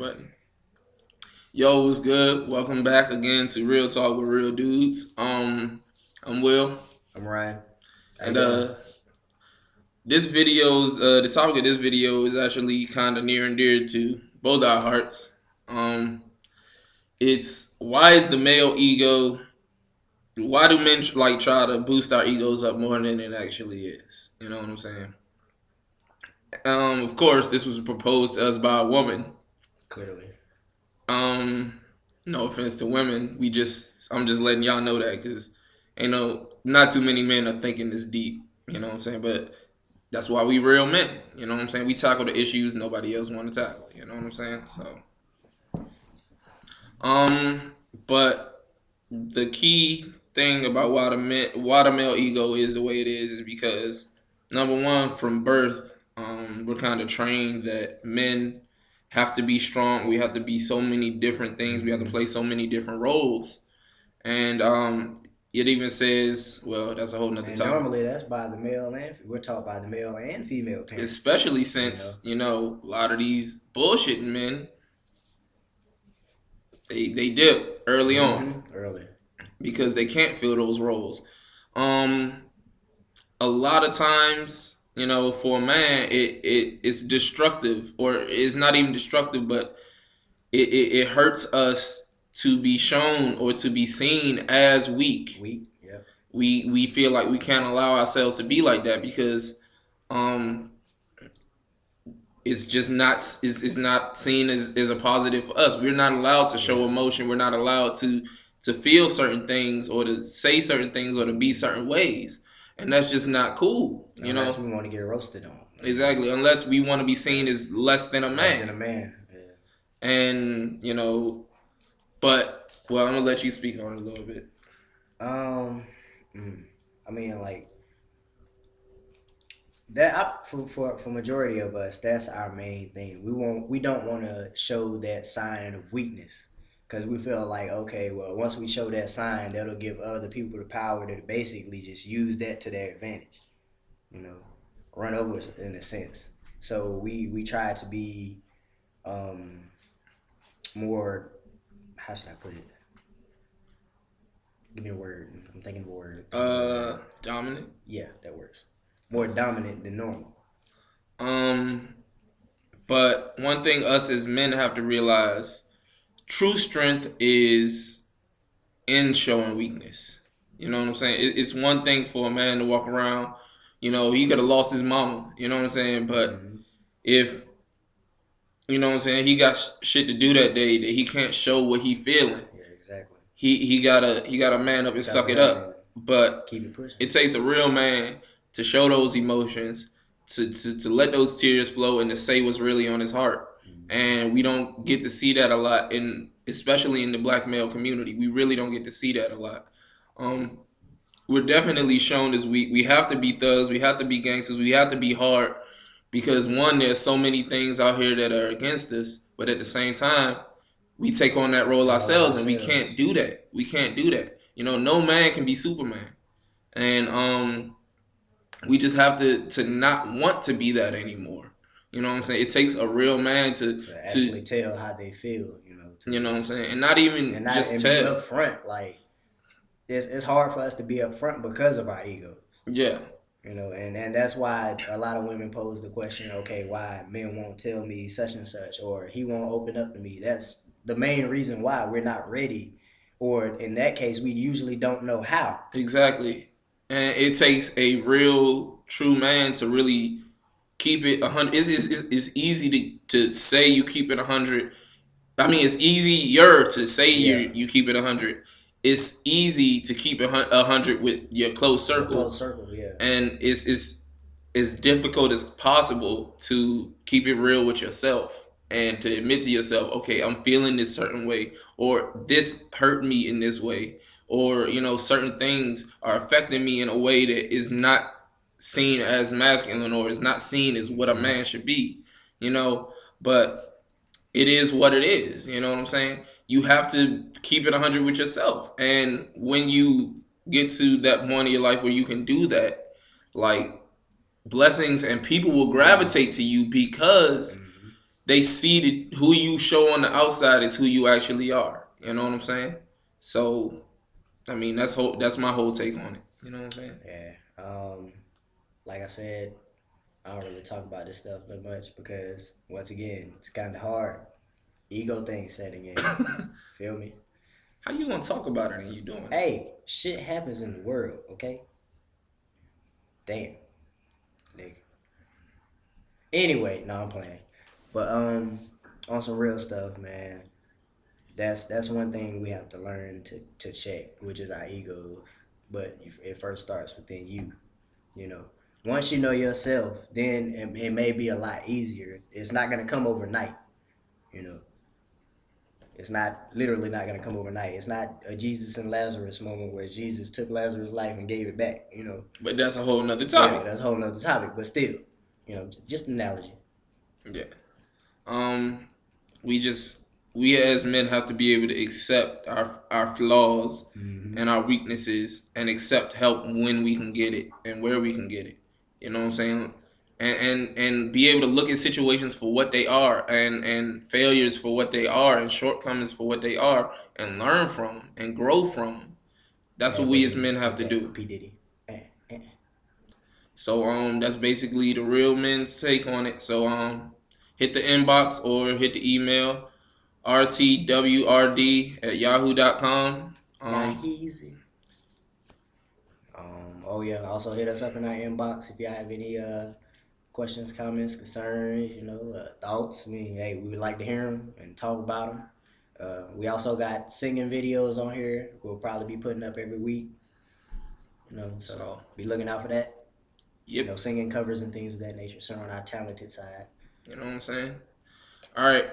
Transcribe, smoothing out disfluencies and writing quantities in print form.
button. Yo, what's good? Welcome back again to Real Talk with Real Dudes. I'm Will. I'm Ryan. And this video's the topic of this video is actually kind of near and dear to both our hearts. It's why is the male ego? Why do men try to boost our egos up more than it actually is? You know what I'm saying? Of course, this was proposed to us by a woman. Clearly. No offense to women. I'm just letting y'all know that because not too many men are thinking this deep. You know what I'm saying? But that's why we real men. You know what I'm saying? We tackle the issues nobody else want to tackle. You know what I'm saying? So, but the key thing about why the male ego is the way it is because number one, from birth, we're kind of trained that men have to be strong. We have to be so many different things. We have to play so many different roles. And it even says, well, that's a whole nother topic. Normally that's by the male and we're taught by the male and female parents. Especially since, a lot of these bullshitting men, they dip early on. Early. Because they can't fill those roles. A lot of times, for a man, it's destructive, or it's not even destructive, but it hurts us to be shown or to be seen as weak. Weak, yeah. We feel like we can't allow ourselves to be like that because it's just not it's not seen as a positive for us. We're not allowed to show emotion. We're not allowed to feel certain things or to say certain things or to be certain ways. And that's just not cool, Unless we want to get roasted on. Exactly. Unless we want to be seen as less than a man. Less than a man, yeah. And, but, well, I'm going to let you speak on it a little bit. I mean, like, that for majority of us, that's our main thing. We don't want to show that sign of weakness. Because we feel like, okay, well, once we show that sign, that'll give other people the power to basically just use that to their advantage. Run over us in a sense. So we try to be more, how should I put it? Give me a word. I'm thinking of a word. Dominant? Yeah, that works. More dominant than normal. But one thing us as men have to realize, true strength is in showing weakness. You know what I'm saying? It's one thing for a man to walk around, he could have lost his mama, you know what I'm saying? But if, he got shit to do that day that he can't show what he feeling. Yeah, exactly. He gotta man up and suck it up. But keep it pushing. It takes a real man to show those emotions, to let those tears flow and to say what's really on his heart. And we don't get to see that a lot, especially in the black male community. We really don't get to see that a lot. We're definitely shown as weak. We have to be thugs. We have to be gangsters. We have to be hard because, one, there's so many things out here that are against us. But at the same time, we take on that role ourselves, and we can't do that. We can't do that. No man can be Superman. And we just have to not want to be that anymore. You know what I'm saying? It takes a real man to actually tell how they feel, You know what I'm saying? And not even just tell. Be up front. Like, it's hard for us to be up front because of our egos. Yeah. And that's why a lot of women pose the question, okay, why men won't tell me such and such, or he won't open up to me. That's the main reason why we're not ready. Or in that case, we usually don't know how. Exactly. And it takes a real, true man to really keep it 100. It's easy to say you keep it 100. I mean, it's easier to say you keep it 100. It's easy to keep it 100 with your close circle. Close circle, yeah. And it's as difficult as possible to keep it real with yourself and to admit to yourself, okay, I'm feeling this certain way, or this hurt me in this way, or certain things are affecting me in a way that is not seen as masculine or is not seen as what a man should be, but it is what it is. You know what I'm saying? You have to keep it 100 with yourself. And when you get to that point in your life where you can do that, like, blessings and people will gravitate to you because they see that who you show on the outside is who you actually are. You know what I'm saying? So I mean that's my whole take on it. You know what I'm saying? Yeah. Like I said, I don't really talk about this stuff that much because once again, it's kind of hard. Ego thing setting in. Feel me? How you gonna talk about it and you doing it? Hey, shit happens in the world, okay? Damn, nigga. Anyway, no, I'm playing. But on some real stuff, man. That's one thing we have to learn to check, which is our egos. But it first starts within you. You know, once you know yourself, then it may be a lot easier. It's not gonna come overnight. You know, it's not literally not gonna come overnight. It's not a Jesus and Lazarus moment where Jesus took Lazarus' life and gave it back. You know, But that's a whole nother yeah, topic. that's a whole nother topic. But still, just an analogy. Yeah. Um, we as men have to be able to accept our flaws Mm-hmm. and our weaknesses and accept help when we can get it and where we can get it. You know what I'm saying? And be able to look at situations for what they are and failures for what they are and shortcomings for what they are and learn from them and grow from them. That's Hey, what we as Boogie, men have take to that, do. P Diddy. So that's basically the real men's take on it. So hit the inbox or hit the email rtwrd@yahoo.com. Not easy. Oh yeah. Also hit us up in our inbox if y'all have any questions, comments, concerns. Thoughts. I mean, hey, we would like to hear them and talk about them. We also got singing videos on here. We'll probably be putting up every week. So So be looking out for that. yep, Singing covers and things of that nature. So on our talented side. you know what I'm saying. All right.